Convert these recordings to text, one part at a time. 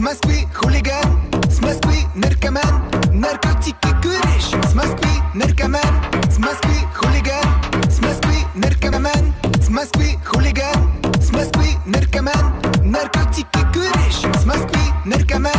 Smazquee, hooligan, Smazquee, narcoman, narcotique et courage. Smazquee, narcoman, Smazquee, hooligan, Smazquee, narcoman, Smazquee, hooligan, Smazquee, narcoman, narcotique et courage. Smazquee, narcoman,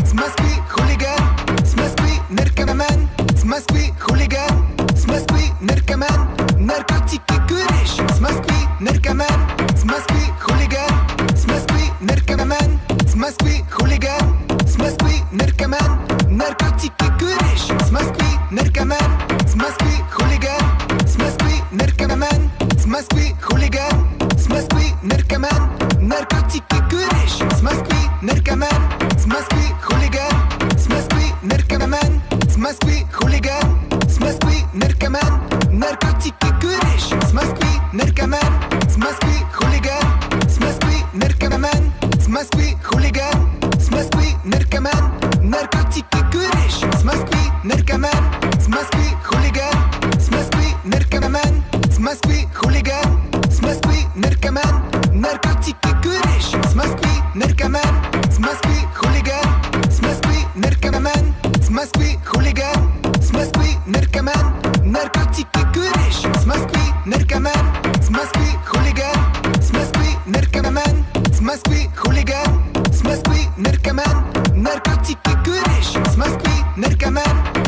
Smazquee, hooligan, Smazquee, narcoman, Smazquee, hooligan, Smazquee, narcoman, narcotique et courage. Smazquee, narcoman, Smazquee, hooligan, Smazquee, narcoman, Smazquee, hooligan, Smazquee, narcoman, narcotique et courage. Smazquee, narcoman, Smazquee, hooligan, Smazquee, narcoman, Smazquee, hooligan, Smazquee, narcoman, narcotique et courage. Smazquee, narcoman, Smazquee, hooligan, Smazquee, narcoman, Smazquee, hooligan, Smazquee, narcoman, narcotique et courage. Smazquee, narcoman, Smazquee, hooligan, Smazquee, narcoman, Smazquee, hooligan, Smazquee, narcoman, narcotique et courage. Smazquee, narcoman, Smazquee, hooligan, Smazquee, narcoman, Smazquee, hooligan, Smazquee, narcoman, narcotique et courage. Smazquee, narcoman, Smazquee, hooligan, Smazquee, narcoman, Smazquee, hooligan, Smazquee, narcoman, narcotique et courage. Smazquee, narcoman, Smazquee, hooligan, Smazquee, narcoman, Smazquee, hooligan, Smazquee, narcoman, narcotique et courage. Smazquee, narcoman, Smazquee, hooligan, Smazquee, narcoman, Smazquee, hooligan, Smazquee, narcoman, narcotique et courage. Smazquee, narcoman,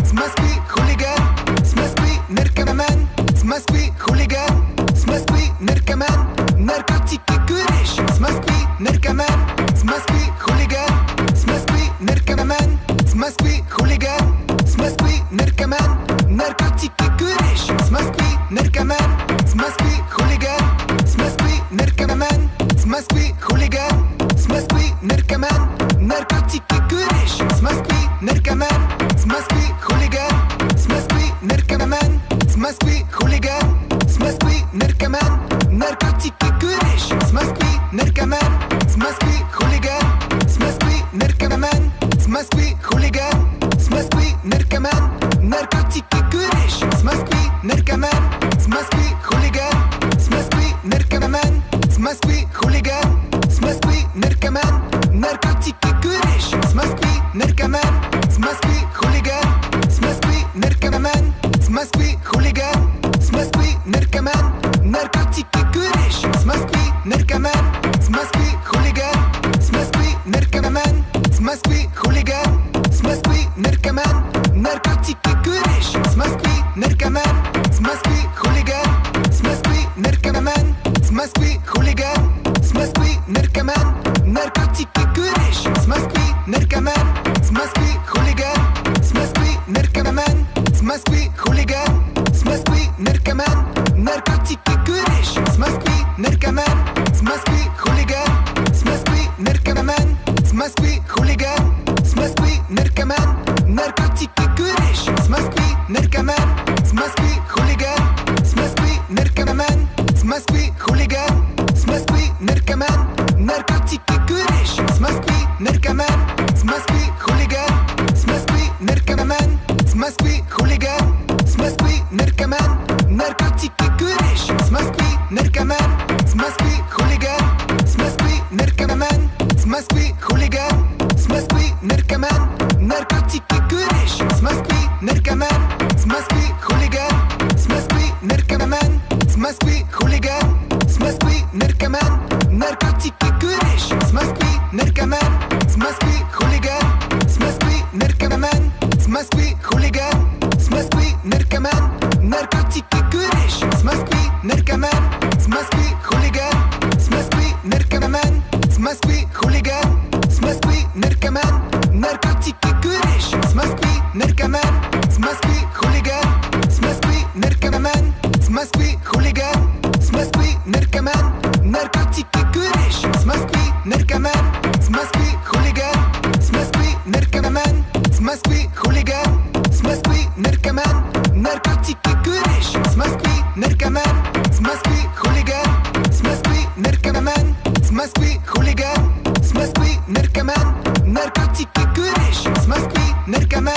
Smazquee, hooligan, Smazquee, narcoman, Smazquee, hooligan, Smazquee, narcoman, narcotique et courage. Smazquee, narcoman, Smazquee, hooligan, Smazquee, narcoman, Smazquee, hooligan, Smazquee, narcoman, narcotique et courage. Smazquee, narcoman, Smazquee, hooligan, Smazquee, narcoman, Smazquee, hooligan, Smazquee, narcoman, narcotique et courage. Smazquee, narcoman, Smazquee, hooligan, Smazquee, narcoman, Smazquee, hooligan, Smazquee, narcoman, narcotique et courage. Smazquee, narcoman, Smazquee, hooligan, Smazquee, narcoman, Smazquee, hooligan, Smazquee, narcoman, narcotique et courage. Smazquee, narcoman, Smazquee, hooligan, Smazquee, narcoman, Smazquee, hooligan, Smazquee, narcoman, narcotique et courage. Smazquee, narcoman, Smazquee, hooligan, Smazquee, narcoman, Smazquee, hooligan, Smazquee, narcoman, narcotique et courage. Smazquee, narcoman, Smazquee, hooligan, Smazquee, narcoman, Smazquee, hooligan, Smazquee, narcoman, narcotique et courage. Smazquee, narcoman, Smazquee, hooligan, Smazquee, narcoman, Smazquee, hooligan, Smazquee, narcoman, narcotique et courage. Smazquee, narcoman, Smazquee, hooligan, Smazquee, narcoman, Smazquee, hooligan, Smazquee, narcoman, narcotique et courage. Smazquee, narcoman, Smazquee, hooligan, Smazquee, narcoman, Smazquee, hooligan, Smazquee, narcoman, narcotique et courage. Smazquee, narcoman, Smazquee, hooligan, Smazquee, narcoman, Smazquee, hooligan, Smazquee, narcoman, narcotique et courage. Smazquee, narcoman, Smazquee, hooligan, Smazquee, narcoman, Smazquee, hooligan, Smazquee, narcoman, narcotique et courage. Smazquee, narcoman, Smazquee, hooligan, Smazquee, narcoman, Smazquee, hooligan, Smazquee, narcoman, narcotique et courage. Smazquee, narcoman, Smazquee, hooligan, Smazquee, narcoman, Smazquee, hooligan, Smazquee, narcoman, narcotique et courage. Smazquee, narcoman, Smazquee, hooligan, Smazquee, narcoman, Smazquee, hooligan, Smazquee, narcoman, narcotique et courage. Smazquee, narcoman, Smazquee, hooligan, Smazquee, narcoman, Smazquee, hooligan, Smazquee, narcoman, narcotique et courage. Smazquee, narcoman, Smazquee, hooligan, Smazquee, narcoman, Smazquee, hooligan, Smazquee, narcoman, narcotique et courage. Smazquee, narcoman, Smazquee, hooligan, Smazquee, narcoman, Smazquee, hooligan, Smazquee, narcoman, narcotique et courage. Smazquee, narcoman,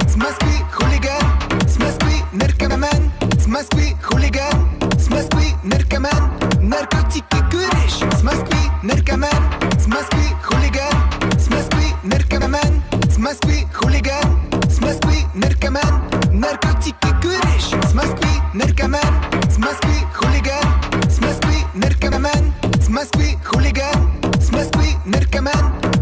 Smazquee, hooligan, Smazquee, narcoman, Smazquee, hooligan, Smazquee, narcoman, narcotique et courage. Smazquee, narcoman, Smazquee, hooligan, Smazquee, narcoman,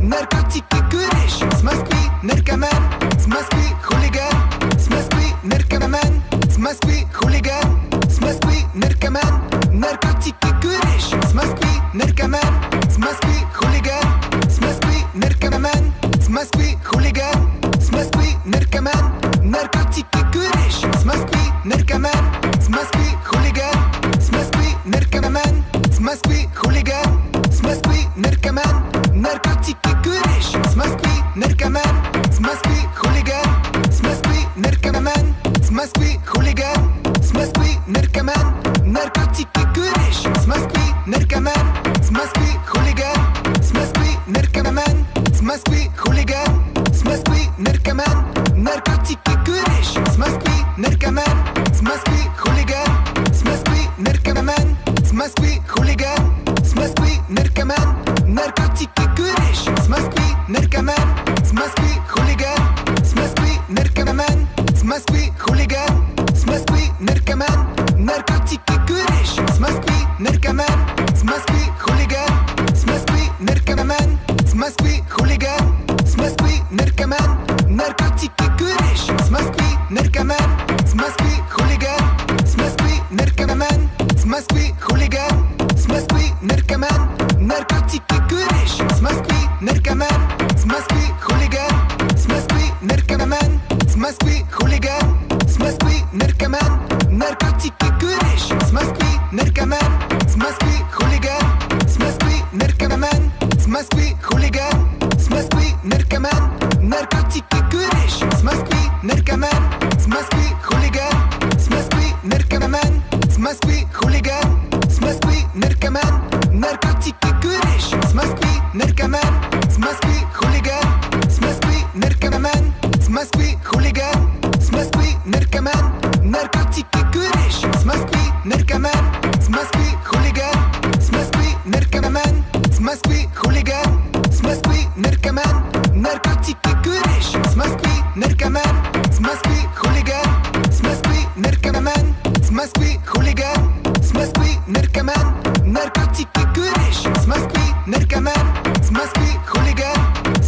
narkotyki, kuryś. Z Moskwy, narkoman. Z Moskwy, chuligan. Z Moskwy, narkoman. Z Moskwy, chuligan. Z Moskwy, narkoman. Narkotyki, kuryś. Z Moskwy, narkoman. Z Moskwy, chuligan. Z Moskwy, narkoman. Z Moskwy, chuligan. Z Moskwy, narkoman. Narkotyki, kuryś. Z Moskwy, narkoman. Z Moskwy, chuligan. Z Moskwy, narkoman. Z Moskwy, chuligan. Z Moskwy, narkoman. Narkotyki, kuryś. Z Moskwy, narkoman. Z Moskwy, chuligan. Z Moskwy, narkoman. Z Moskwy, chuligan. Z Moskwy, narkoman. Narkotyki, kuryś. Z Moskwy, narkoman. Z Moskwy, chuligan. Z Moskwy, narkoman. Z Moskwy, chuligan. Z Moskwy, narkoman. Narkotyki, kuryś. Z Moskwy, narkoman. Z Moskwy, chuligan. Z Moskwy, narkoman. Z Moskwy, chuligan. Z Moskwy, narkoman. Narkotyki, kuryś. Z Moskwy, narkoman. Z Moskwy, chuligan. Z Moskwy, narkoman. Z Moskwy, chuligan. Z Moskwy, narkoman. Narkotyki, kuryś. Z Moskwy, narkoman. Z Moskwy, chuligan. Z Moskwy, narkoman. Z Moskwy, chuligan. Z Moskwy, narkoman. Narkotyki, kuryś. Z Moskwy, narkoman. Z Moskwy, chuligan. Z Moskwy, narkoman. Z Moskwy, chuligan. Z Moskwy, narkoman. Narkotyki, kuryś. Z Moskwy, narkoman. Z Moskwy, chuligan. Z Moskwy, narkoman. Z Moskwy, chuligan. Z Moskwy, narkoman. Narkotyki, kuryś. Z Moskwy, narkoman. Z Moskwy, chuligan. Z Moskwy, narkoman. Z Moskwy, chuligan. Z Moskwy, narkoman. Narkotyki, kuryś. Z Moskwy, narkoman. Z Moskwy, chuligan. Z Moskwy, narkoman. Z Moskwy, chuligan. Z Moskwy, narkoman. Narkotyki, kuryś. Z Moskwy, narkoman. Z Moskwy, chuligan. Z Moskwy, narkoman. Z Moskwy, chuligan. Z Moskwy, narkoman. Narkotyki, kuryś. Z Moskwy, narkoman. Z Moskwy, chuligan. Z Moskwy, narkoman. Z Moskwy, chuligan. Z Moskwy, narkoman. Narkotyki, kuryś. Z Moskwy, narkoman. Z Moskwy, chuligan. Z Moskwy, narkoman. Z Moskwy, chuligan. Z Moskwy, narkoman. Narkotyki, kuryś. Z Moskwy, narkoman. Z Moskwy, chuligan. Z Moskwy, narkoman. Z Moskwy, chuligan. Z Moskwy, narkoman. Narkotyki, kuryś. Z Moskwy, narkoman. Z Moskwy, chuligan. Z Moskwy,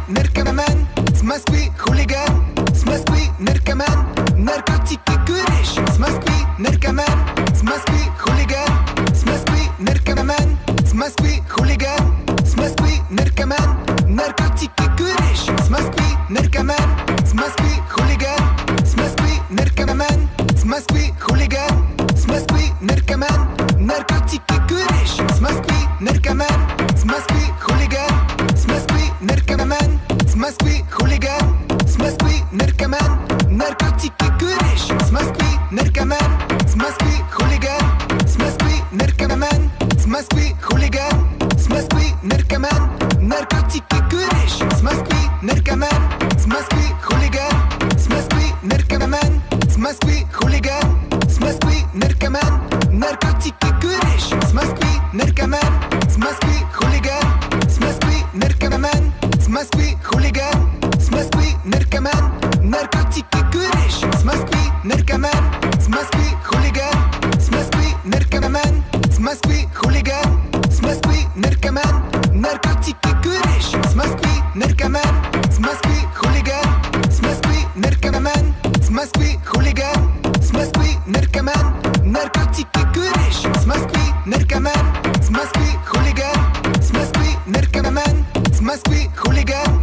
narkoman. Z Moskwy, chuligan. Z Moskwy, narkoman. Narkotyki, kuryś. Z Moskwy, narkoman. Z Moskwy, chuligan. Z Moskwy, narkoman. Z Moskwy, chuligan. Z Moskwy, narkoman. Narkotyki, kuryś. Z Moskwy, narkoman. Z Moskwy, chuligan. Z Moskwy, narkoman. Z Moskwy, chuligan. Z Moskwy, narkoman. Narkotyki, kuryś. Z Moskwy, narkoman. Z Moskwy, chuligan. Z Moskwy, narkoman. Z Moskwy, chuligan. Z Moskwy, narkoman. Narkotyki, kuryś. Z Moskwy, narkoman. Z Moskwy, chuligan. Z Moskwy, narkoman. Z Moskwy, chuligan. Z Moskwy, narkoman. Narkotyki, kuryś. Z Moskwy, narkoman. Z Moskwy, chuligan. Z Moskwy, narkoman. Z Moskwy, chuligan. Z Moskwy, narkoman. Narkotyki, kuryś. Z Moskwy, narkoman. Z Moskwy, chuligan. Z Moskwy, narkoman. Z Moskwy, chuligan. Z Moskwy, narkoman. Narkotyki, kuryś. Z Moskwy, narkoman. Z Moskwy, chuligan. Z Moskwy, narkoman. Z Moskwy, chuligan. Z Moskwy, narkoman. Narkotyki, kuryś. Z Moskwy, narkoman. Z Moskwy, chuligan. Z Moskwy, narkoman. Z Moskwy, chuligan.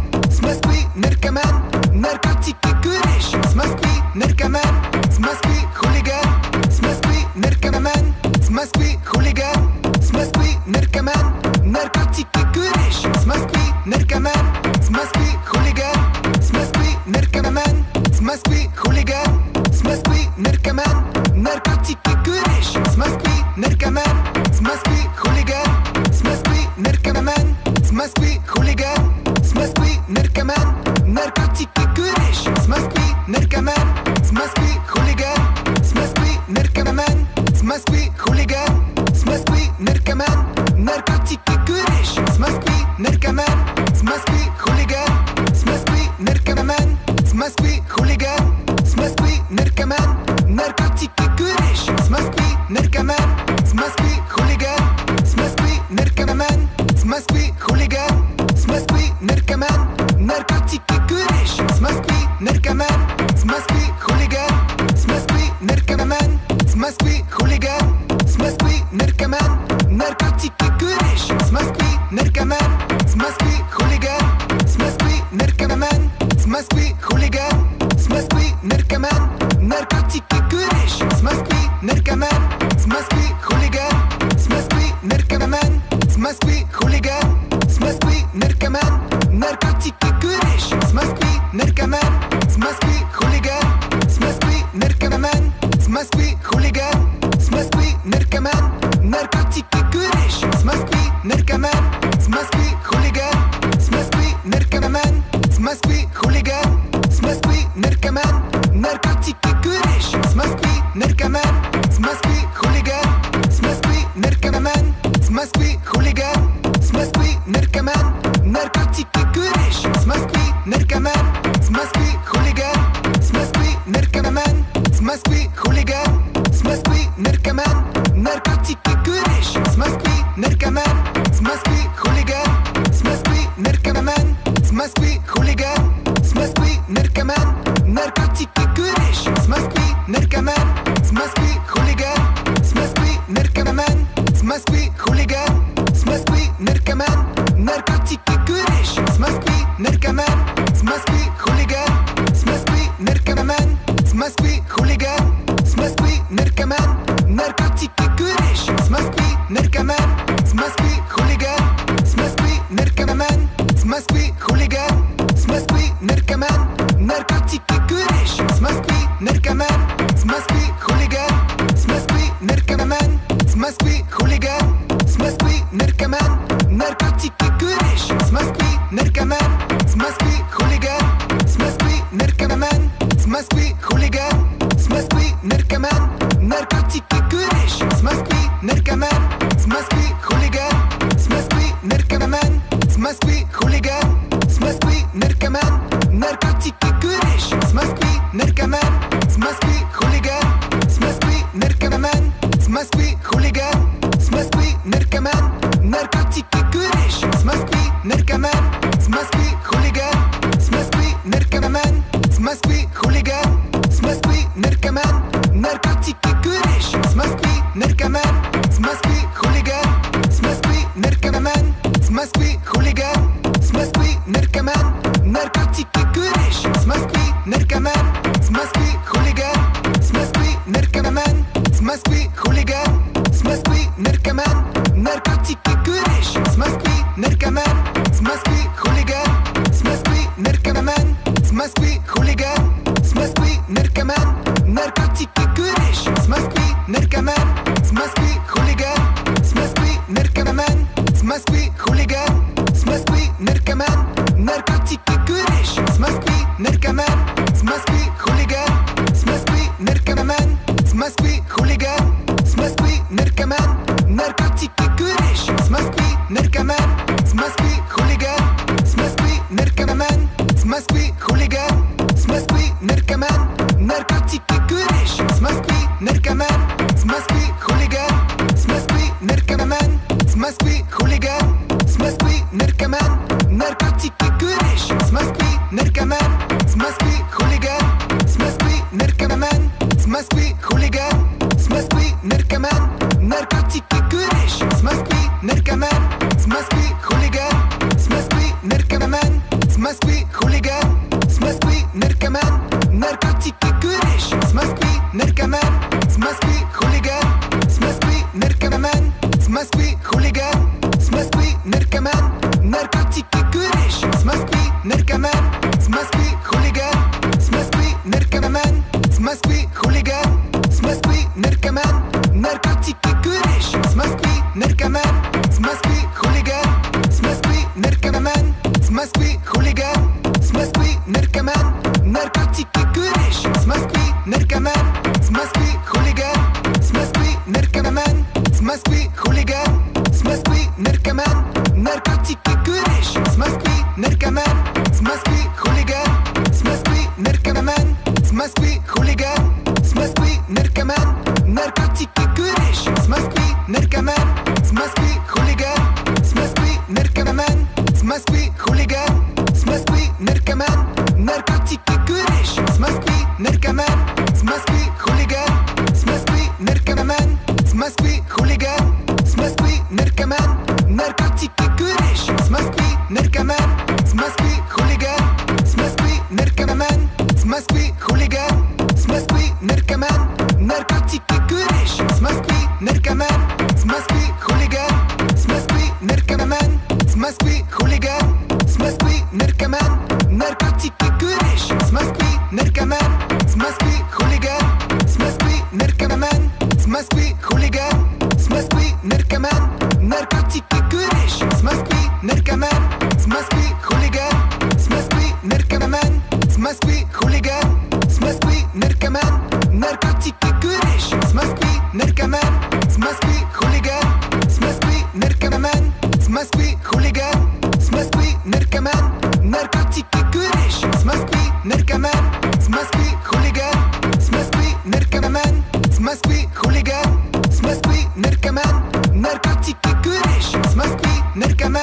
Z Moskwy, narkoman. Narkotyki, kuryś. Z Moskwy, narkoman. Z Moskwy, chuligan. Z Moskwy, narkoman. Z Moskwy, chuligan. Z Moskwy, narkoman. Narkotyki, kuryś. Z Moskwy, narkoman. Z Moskwy, chuligan. Z Moskwy, narkoman. Z Moskwy, chuligan. Z Moskwy, narkoman. Narkotyki, kuryś. Z Moskwy, narkoman. Z Moskwy, chuligan. Z Moskwy, narkoman. Z Moskwy, chuligan. Z Moskwy, narkoman. Narkotyki, kuryś. Z Moskwy, narkoman. Z Moskwy, chuligan. Z Moskwy, narkoman. Z Moskwy, chuligan. Z Moskwy, narkoman. Narkotyki, kuryś. Z Moskwy, narkoman. Z Moskwy, chuligan. Z Moskwy, narkoman. Z Moskwy, chuligan. Z Moskwy, narkoman. Narkotyki, kuryś. Z Moskwy, narkoman. Z Moskwy, chuligan. Z Moskwy, narkoman. Z Moskwy, chuligan. Z Moskwy, Narcoman, narcotique et courage. Smaskwi, narcoman, smaskwi, hooligan. Smaskwi, narcoman, smaskwi, hooligan. Smaskwi, narcoman, narcotique et courage. Smaskwi, narcoman, smaskwi, hooligan. Smaskwi, narcoman, smaskwi, hooligan. Smaskwi, narcoman, narcotique et courage. Smaskwi, narcoman, smaskwi, hooligan. Smaskwi, narcoman, smaskwi, hooligan. Smaskwi, narcoman, narcotique et courage. Smaskwi, narcoman, smaskwi, hooligan. Smaskwi, narcoman, smaskwi, hooligan. Smaskwi, narcoman, narcotique et courage. Smaskwi, narcoman, smaskwi, hooligan. Smaskwi, narcoman, smaskwi, hooligan. Smaskwi, narcoman, narcotique et courage. Smaskwi, narcoman, smaskwi, hooligan. Smaskwi, narcoman, smaskwi, hooligan. Smaskwi, narcoman, narcotique et courage. Smaskwi, narcoman, smaskwi, hooligan. Smaskwi, narcoman, smaskwi, hooligan. Smaskwi, narcoman, narcotique et courage. Smaskwi, narcoman, smaskwi, hooligan. Smaskwi, narcoman, smaskwi, hooligan. Smaskwi, narcoman, narcotique et courage. Smaskwi, narcoman, smaskwi, hooligan. Smaskwi, narcoman, smaskwi, hooligan. Smaskwi, narcoman, narcotique et courage. Smaskwi, narcoman, smaskwi, hooligan. Smaskwi, narcoman, smaskwi, hooligan. Smaskwi, narcoman, narcotique et courage. Smaskwi, narcoman, smaskwi, hooligan. Smaskwi, narcoman, smaskwi, hooligan. Smaskwi, narcoman, narcotique et courage. Smaskwi, narcoman, smaskwi, hooligan. Smaskwi, narcoman, smaskwi, hooligan. Smaskwi, narcoman, narcotique et courage. Smaskwi, narcoman, smaskwi, hooligan. Smaskwi, narcoman, smaskwi, hooligan. Smaskwi, narcoman, narcotique et courage. Smaskwi, narcoman, smaskwi, hooligan. Smaskwi, narcoman, smaskwi, hooligan. Smaskwi, narcoman, narcotique et courage. Smaskwi, narcoman, smaskwi, hooligan. Smaskwi, narcoman, smaskwi, hooligan. Smaskwi, narcoman, narcotique et courage. Smaskwi, narcoman, smaskwi, hooligan. Smaskwi, narcoman, smaskwi, hooligan. Smaskwi, narcoman, narcotique et courage. Smaskwi, narcoman, smaskwi, hooligan. Smaskwi, narcoman, smaskwi, hooligan. Smaskwi, narcoman, narcotique et courage. Smaskwi, narcoman, smaskwi, hooligan. Smaskwi, narcoman, smaskwi, hooligan. Smaskwi, narcoman, narcotique et courage. Smaskwi, narcoman, smaskwi, hooligan. Smaskwi, narcoman, smaskwi, hooligan. Smaskwi, narcoman, narcotique et courage. Smaskwi, narcoman, smaskwi, hooligan. Smaskwi, narcoman, smaskwi, hooligan. Smaskwi, narcoman, narcotique et courage. Smaskwi, narcoman, smaskwi, hooligan. Smaskwi, narcoman, smaskwi, hooligan. Smaskwi, narcoman, narcotique et courage. Smaskwi, narcoman, smaskwi, hooligan. Smaskwi, narcoman, smaskwi, hooligan. Smaskwi, narcoman, narcotique et courage. Smaskwi, narcoman, smaskwi, hooligan. Smaskwi, narcoman, smaskwi, hooligan. Smaskwi, narcoman, narcotique et courage. Smaskwi, narcoman, smaskwi, hooligan. Smaskwi, narcoman, smaskwi, hooligan. Smaskwi, narcoman, narcotique et courage. Smaskwi, narcoman, smaskwi, hooligan. Smaskwi, narcoman, smaskwi, hooligan. Smaskwi, narcoman, narcotique et courage. Smaskwi, narcoman, smaskwi, hooligan. Smaskwi, narcoman, smaskwi, hooligan. Smaskwi, narcoman, narcotique et courage. Smaskwi, narcoman, smaskwi, hooligan. Smaskwi, narcoman, smaskwi, hooligan. Smaskwi, narcoman, narcotique et courage. Smaskwi, narcoman, smaskwi, hooligan. Smaskwi, narcoman, smaskwi, hooligan. Smaskwi, narcoman, narcotique et courage. Smaskwi, narcoman, smaskwi, hooligan. Smaskwi, narcoman, smaskwi, hooligan. Smaskwi, narcoman, narcotique et courage. Smaskwi, narcoman, smaskwi, hooligan. Smaskwi, narcoman, smaskwi, hooligan. Smaskwi, narcoman, narcotique et courage. Smaskwi, narcoman, smaskwi, hooligan. Smaskwi, narcoman, smaskwi, hooligan. Narcoman, Smasky, Hooligan, Smasky, Narcoman, Smasky, Hooligan, Smasky, Narcoman, Narcotique et Kurish, Smasky, Narcoman, Smasky, Hooligan, Smasky, Narcoman, Smasky, Hooligan, Smasky, Narcoman, Narcotique et Kurish, Smasky, Narcoman, Smasky, Hooligan, Smasky, Narcoman, Smasky, Hooligan, Smasky, Narcoman, Narcotique et Kurish, Smasky, Narcoman, Smasky, Hooligan, Smasky, Narcoman, Smasky, Hooligan, Smasky, Narcoman, Narcotique et Kurish, Smasky, Narcoman,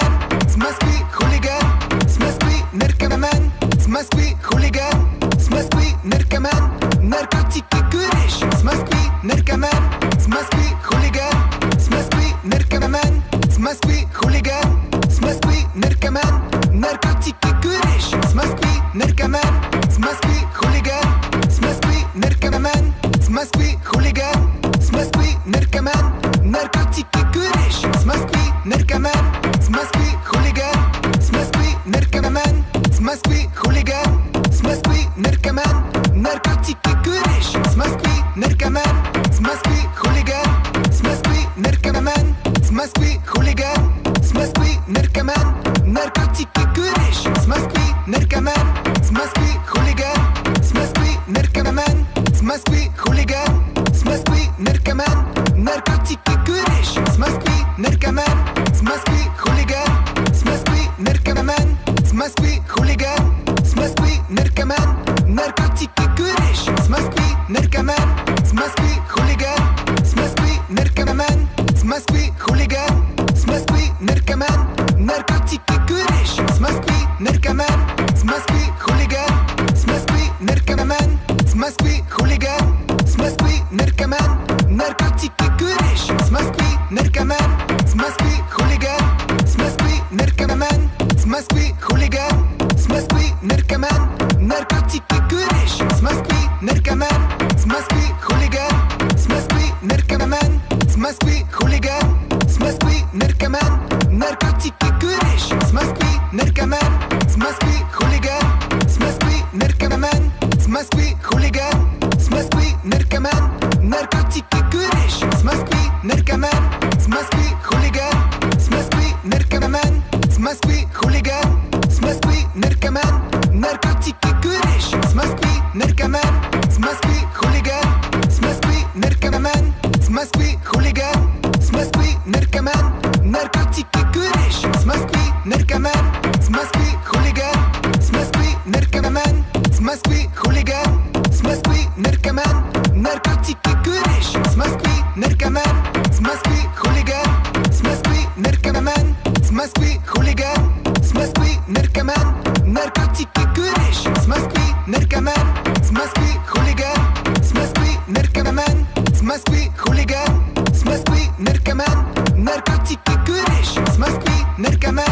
Smasky, Hooligan, Smasky, Narcoman, Smasky, Hooligan, Smasky, Narcoman, Narcotique et Kurish, Smasky, Narcoman, Smasky, Hooligan, Smasky, Narcoman, Smasky, Hooligan, Smasky, Narcoman, Narcotique et Kurish, Smasky, Narcoman, Smasky, Hooligan, Smasky, Narcoman, Smasky, Hooligan, Smasky, Narcoman, Narcotique et Kurish, Smasky, Narcoman, Smasky, Hooligan, Smasky, Narcoman, Smasky, Hooligan, Smasky, Narcoman, Narcotique et Kurish, Smasky, Narcoman, Smasky, Hooligan, Smasky, Narcoman, Smasky, Hooligan, Smasky, Narcoman, Narcotique et Kurish, Smasky, Narcoman, Smasky, Hooligan, Smasky, Narcoman, Smasky, Hooligan, Smasky, Narcoman, Narcotique et Kurish, Smasky, Narcoman, Smasky, Hooligan, Smasky, Narcoman, Smasky, Hooligan, Smasky, Narcoman, Narcotique et Kurish, Smasky, Narcoman, Smasky, Hooligan, Smasky, Narcoman, Smasky, Hooligan, Smasky, Narcoman, Narcotique et Kurish, Smasky, Narcoman, Smasky, Hooligan, Smasky, Narcoman, Smasky, Hooligan, Smasky, Narcoman, Narcotique et Kurish, Smasky, Narcoman, Smasky, Hooligan, Smasky, Narcoman, Smasky, Hooligan, Smasky, Narcoman, Narcotique et Kurish, Smasky, Narcoman, Smasky, Hooligan, Smasky, Narcoman, Smasky, Hooligan, Smasky, Narcoman, Narcotique et Kurish, Smasky, Narcoman, Smasky, Hooligan, Smasky, Narcoman, Smasky, Hooligan, Smasky, Narcoman, Narcotique et Kurish, Smasky, Narcoman, Smasky, Hooligan, Smasky, Narcoman, Smasky, Hooligan, Smasky, Narcoman, Narcotique et Kurish, Smasky, Narcoman, Smasky, Hooligan, Smasky, Narcoman, Smasky, Hooligan, Smasky, Narcoman, Narcotique et Kurish, Smasky, Narcoman, Smasky, Hooligan, Smasky, Narcoman, Smasky, Hooligan, Smasky, Narcoman, Narcotique et Kurish, Smasky, Narcoman, Smasky, Hooligan, Smasky, Narcoman, Smasky, Hooligan, Smasky, Narcoman, Narcotique et Kurish, Smasky, Narcoman, Smasky, Hooligan, Smasky, Narcoman, Smasky, Hooligan, Smasky, Narcoman, Narcotique et Kurish, Smasky, Narcoman,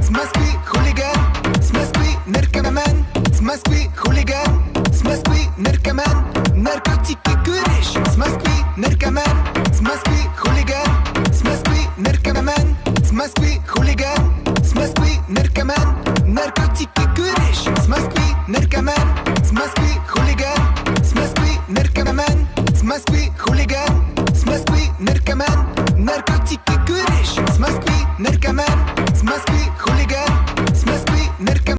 Smasky, Hooligan, Smasky, Narcoman, Smasky, Hooligan, Smasky, Narcoman, Narcotique et Kurish, Smasky, Narcoman, Smasky, Hooligan, Smasky, Narcoman, Smasky,